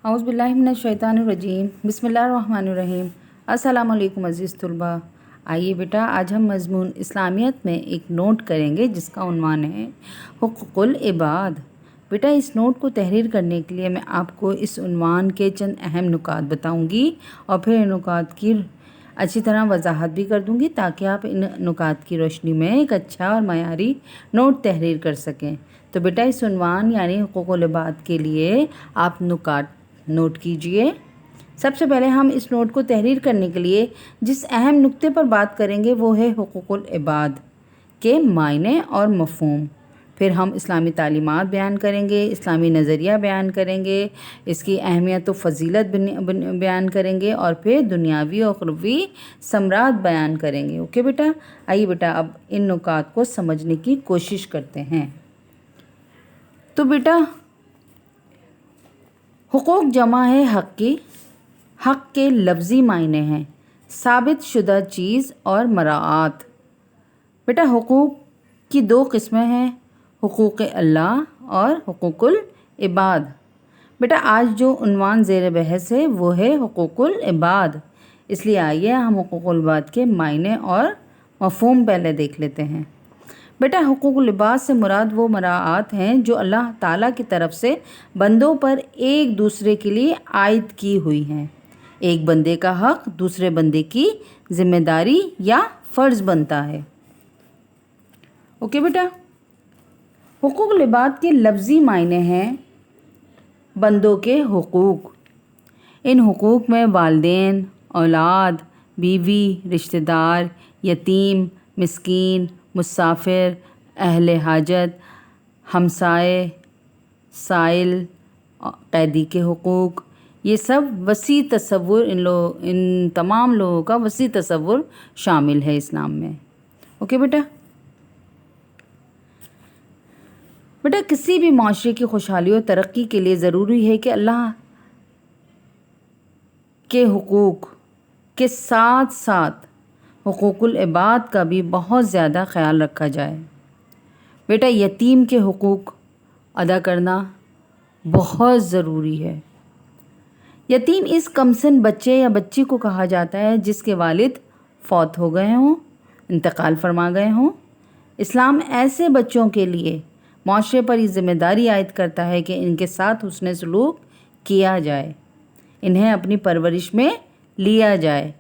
औज़ बिल्लाहि मिनश शैतानिर रजीम बिस्मिल्लाहिर्रहमानिर्रहीम। अस्सलाम वालेकुम अज़ीज़ तुलबा। आइए बेटा, आज हम मज़मून इस्लामियत में एक नोट करेंगे जिसका उन्वान है हुक़ुक़ुल इबाद। बेटा, इस नोट को तहरीर करने के लिए मैं आपको इस उन्वान के चंद अहम नुकात बताऊंगी और फिर इन नुकात की अच्छी तरह वजाहत भी कर दूंगी ताकि आप इन नुकात की रोशनी में एक अच्छा और मयारी नोट तहरीर कर सकें। तो बेटा, इस उन्वान यानी हुक़ुक़ुल इबाद के लिए आप नुकात नोट कीजिए। सबसे पहले हम इस नोट को तहरीर करने के लिए जिस अहम नुक्ते पर बात करेंगे वो है हुक़ुक़ुल इबाद के मायने और मफ़हूम। फिर हम इस्लामी तालीमात बयान करेंगे, इस्लामी नज़रिया बयान करेंगे, इसकी अहमियत व फ़जीलत बयान करेंगे और फिर दुनियावी और उख़रवी समरात बयान करेंगे। ओके बेटा, आइए बेटा अब इन नुकात को समझने की कोशिश करते हैं। तो बेटा, हुकूक जमा है हक़ की। हक़ के लफ्ज़ी मायने हैं साबित शुदा चीज़ और मराआत। बेटा, हुकूक की दो किस्में हैं, हुकूक अल्लाह और हुकूकुल इबाद। बेटा, आज जो उन्वान ज़ेर बहस है वो है हुकूकुल इबाद, इसलिए आइए हम हुकूकुल इबाद के मायने और मफ़हूम पहले देख लेते हैं। बेटा, हुकूकुल इबाद से मुराद वो मराआत हैं जो अल्लाह ताला की तरफ से बंदों पर एक दूसरे के लिए आयद की हुई हैं। एक बंदे का हक़ दूसरे बंदे की ज़िम्मेदारी या फ़र्ज़ बनता है। ओके बेटा, हुकूकुल इबाद के लफ्ज़ी मायने हैं बंदों के हुकूक। इन हुकूक में वालिदैन, औलाद, बीवी, रिश्तेदार, यतीम, मिस्कीन, मुसाफिर, अहले हाजत, हमसाए, साइल, कैदी के हुकूक, ये सब वसी तसव्वुर इन तमाम लोगों का वसी तसव्वुर शामिल है इस्लाम में। ओके बेटा, किसी भी माशरे की खुशहाली और तरक्की के लिए ज़रूरी है कि अल्लाह के हुकूक के साथ साथ हुकूकुल इबाद का भी बहुत ज़्यादा ख़याल रखा जाए। बेटा, यतीम के हुकूक अदा करना बहुत ज़रूरी है। यतीम इस कमसिन बच्चे या बच्ची को कहा जाता है जिसके वालिद फौत हो गए हों, इंतकाल फरमा गए हों। इस्लाम ऐसे बच्चों के लिए माशरे पर ये ज़िम्मेदारी आयद करता है कि इनके साथ हुस्न सलूक किया जाए, इन्हें अपनी परवरिश में लिया जाए,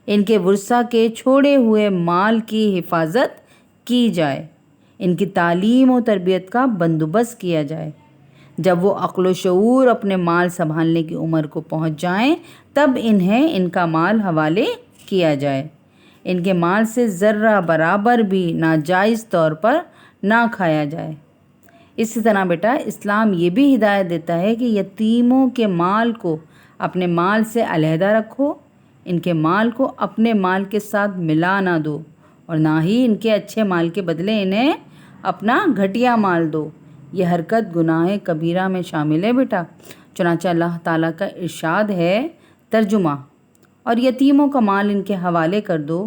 इनके वरसा के छोड़े हुए माल की हिफाजत की जाए, इनकी तालीम और तरबियत का बंदोबस्त किया जाए। जब वो अक्ल व शऊर अपने माल संभालने की उम्र को पहुंच जाएं, तब इन्हें इनका माल हवाले किया जाए। इनके माल से ज़र्रा बराबर भी नाजायज़ तौर पर ना खाया जाए। इसी तरह बेटा, इस्लाम ये भी हिदायत देता है कि यतीमों के माल को अपने माल से अलहदा रखो, इनके माल को अपने माल के साथ मिला ना दो और ना ही इनके अच्छे माल के बदले इन्हें अपना घटिया माल दो। यह हरकत गुनाह कबीरा में शामिल है बेटा। चुनांचे अल्लाह ताला का इरशाद है, तर्जुमा, और यतीमों का माल इनके हवाले कर दो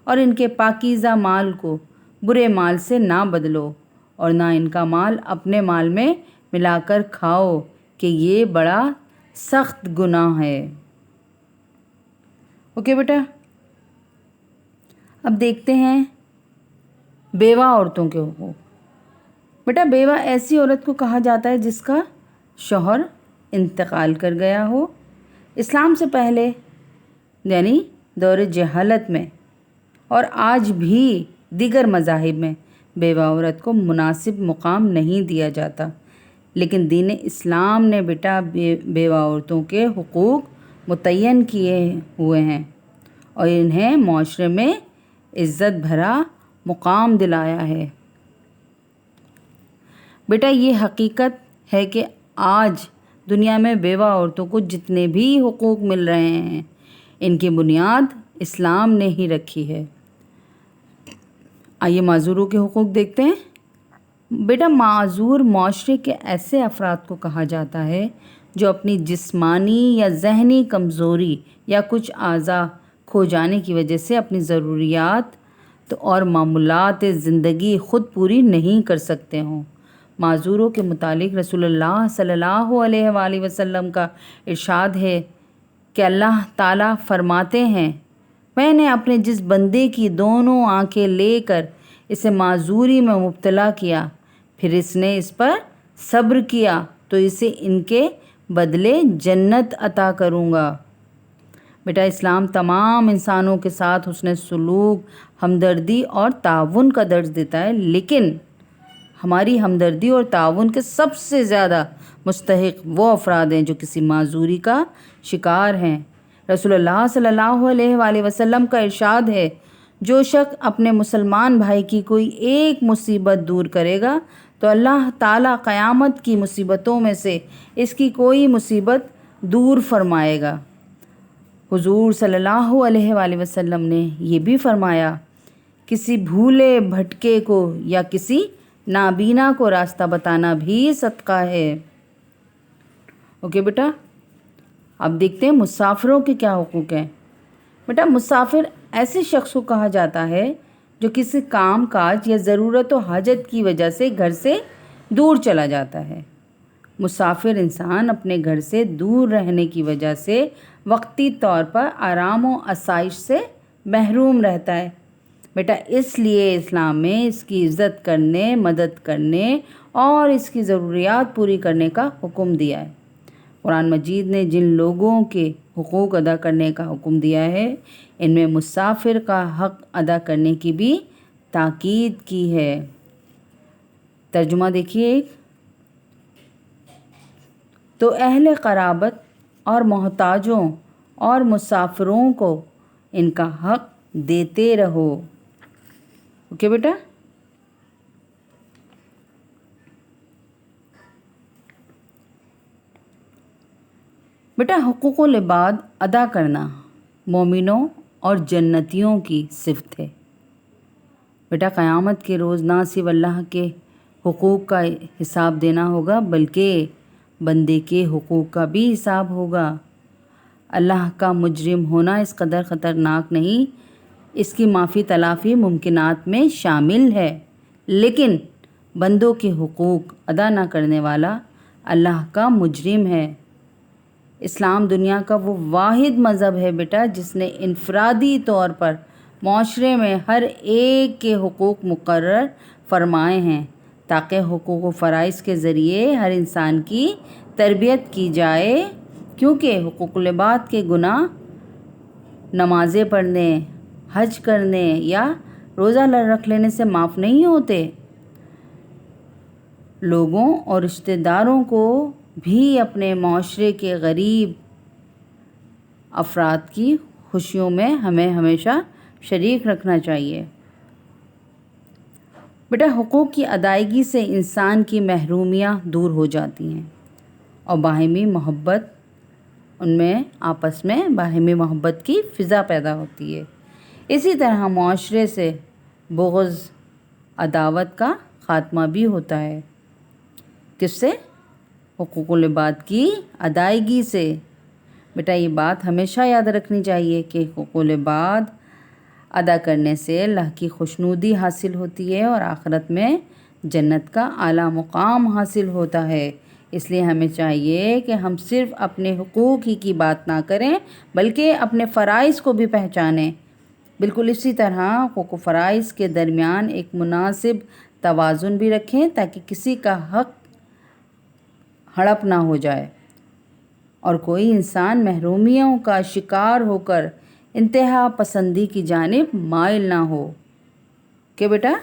और इनके पाकीज़ा माल को बुरे माल से ना बदलो और ना इनका माल अपने माल में मिलाकर खाओ कि ये बड़ा सख्त गुनाह है। ओके बेटा, अब देखते हैं बेवा औरतों के हुकूक। बेटा, बेवा ऐसी औरत को कहा जाता है जिसका शौहर इंतकाल कर गया हो। इस्लाम से पहले यानी दौर जहालत में और आज भी दीगर मज़ाहिब में बेवा औरत को मुनासिब मुकाम नहीं दिया जाता, लेकिन दीन इस्लाम ने बेटा बेवा औरतों के हुकूक मुतय्यन किए हुए हैं और इन्हें माशरे में इज़्ज़त भरा मुकाम दिलाया है। बेटा, ये हकीकत है कि आज दुनिया में बेवा औरतों को जितने भी हुकूक मिल रहे हैं, इनकी बुनियाद इस्लाम ने ही रखी है। आइए माजूरों के हुकूक देखते हैं। बेटा, माजूर माशरे के ऐसे अफराद को कहा जाता है जो अपनी जिस्मानी या ज़हनी कमज़ोरी या कुछ आज़ा खो जाने की वजह से अपनी ज़रूरियात और मामूलात ज़िंदगी ख़ुद पूरी नहीं कर सकते हों। معذوروں کے متعلق رسول اللہ صلی اللہ علیہ وآلہ وسلم کا ارشاد ہے کہ اللہ تعالیٰ فرماتے ہیں، میں نے اپنے جس بندے کی دونوں آنکھیں لے کر اسے معذوری میں مبتلا کیا، پھر اس نے اس پر صبر کیا تو اسے ان کے بدلے جنت عطا کروں گا۔ بیٹا اسلام تمام انسانوں کے ساتھ حسن سلوک، ہمدردی اور تعاون کا درس دیتا ہے، لیکن ہماری ہمدردی اور تعاون کے سب سے زیادہ مستحق وہ افراد ہیں جو کسی معذوری کا شکار ہیں۔ رسول اللہ صلی اللہ علیہ وآلہ وسلم کا ارشاد ہے، جو شخص اپنے مسلمان بھائی کی کوئی ایک مصیبت دور کرے گا تو اللہ تعالیٰ قیامت کی مصیبتوں میں سے اس کی کوئی مصیبت دور فرمائے گا۔ حضور صلی اللہ علیہ وآلہ وسلم نے یہ بھی فرمایا، کسی بھولے بھٹکے کو یا کسی نابینا کو راستہ بتانا بھی صدقہ ہے۔ اوکے بیٹا، اب دیکھتے ہیں مسافروں کے کیا حقوق ہیں۔ بیٹا مسافر ایسے شخص کو کہا جاتا ہے جو کسی کام کاج یا ضرورت و حاجت کی وجہ سے گھر سے دور چلا جاتا ہے۔ مسافر انسان اپنے گھر سے دور رہنے کی وجہ سے وقتی طور پر آرام و آسائش سے محروم رہتا ہے۔ بیٹا اس لیے اسلام میں اس کی عزت کرنے، مدد کرنے اور اس کی ضروریات پوری کرنے کا حکم دیا ہے۔ قرآن مجید نے جن لوگوں کے حقوق ادا کرنے کا حکم دیا ہے، ان میں مسافر کا حق ادا کرنے کی بھی تاکید کی ہے۔ ترجمہ دیکھیے ایک، تو اہل قرابت اور محتاجوں اور مسافروں کو ان کا حق دیتے رہو۔ اوکے بیٹا، بیٹا حقوق العباد ادا کرنا مومنوں اور جنتیوں کی صفت ہے۔ بیٹا قیامت کے روز نہ صرف اللہ کے حقوق کا حساب دینا ہوگا بلکہ بندے کے حقوق کا بھی حساب ہوگا۔ اللہ کا مجرم ہونا اس قدر خطرناک نہیں، اس کی معافی تلافی ممکنات میں شامل ہے، لیکن بندوں کے حقوق ادا نہ کرنے والا اللہ کا مجرم ہے۔ اسلام دنیا کا وہ واحد مذہب ہے بیٹا جس نے انفرادی طور پر معاشرے میں ہر ایک کے حقوق مقرر فرمائے ہیں تاکہ حقوق و فرائض کے ذریعے ہر انسان کی تربیت کی جائے، کیونکہ حقوق العباد کے گناہ نمازیں پڑھنے، حج کرنے یا روزہ رکھ لینے سے معاف نہیں ہوتے۔ لوگوں اور رشتہ داروں کو بھی اپنے معاشرے کے غریب افراد کی خوشیوں میں ہمیں ہمیشہ شریک رکھنا چاہیے۔ بیٹا حقوق کی ادائیگی سے انسان کی محرومیاں دور ہو جاتی ہیں اور باہمی محبت، ان میں آپس میں باہمی محبت کی فضا پیدا ہوتی ہے۔ اسی طرح معاشرے سے بغض، عداوت کا خاتمہ بھی ہوتا ہے۔ کس سے؟ حقوق العباد کی ادائیگی سے۔ بیٹا یہ بات ہمیشہ یاد رکھنی چاہیے کہ حقوق العباد ادا کرنے سے اللہ کی خوشنودی حاصل ہوتی ہے اور آخرت میں جنت کا اعلیٰ مقام حاصل ہوتا ہے۔ اس لیے ہمیں چاہیے کہ ہم صرف اپنے حقوق ہی کی بات نہ کریں بلکہ اپنے فرائض کو بھی پہچانیں۔ بالکل اسی طرح حقوق و فرائض کے درمیان ایک مناسب توازن بھی رکھیں تاکہ کسی کا حق ہڑپ نہ ہو جائے اور کوئی انسان محرومیوں کا شکار ہو کر انتہا پسندی کی جانب مائل نہ ہو۔ کہ بیٹا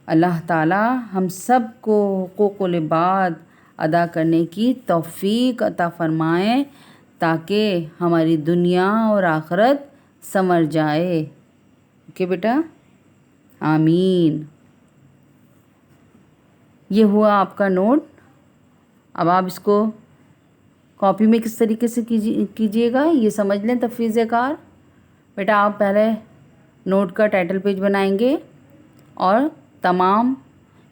اللہ تعالی ہم سب کو حقوق العباد ادا کرنے کی توفیق عطا فرمائیں تاکہ ہماری دنیا اور آخرت سنور جائے۔ کہ بیٹا آمین۔ یہ ہوا آپ کا نوٹ۔ اب آپ اس کو کاپی میں کس طریقے سے کیجیے گا یہ سمجھ لیں تفویض کار۔ بیٹا آپ پہلے نوٹ کا ٹائٹل پیج بنائیں گے اور تمام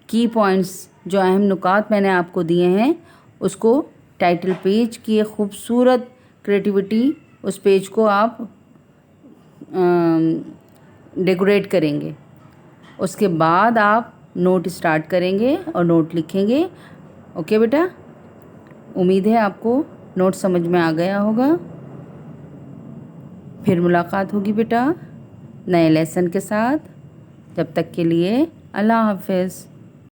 کی پوائنٹس جو اہم نکات میں نے آپ کو دیے ہیں اس کو ٹائٹل پیج کی ایک خوبصورت کریٹیوٹی اس پیج کو آپ ڈیکوریٹ کریں گے۔ اس کے بعد آپ نوٹ اسٹارٹ کریں گے اور نوٹ لکھیں گے. اوکے بیٹا, امید ہے آپ کو نوٹ سمجھ میں آ گیا ہوگا. پھر ملاقات ہوگی بیٹا نئے لیسن کے ساتھ. جب تک کے لیے اللہ حافظ.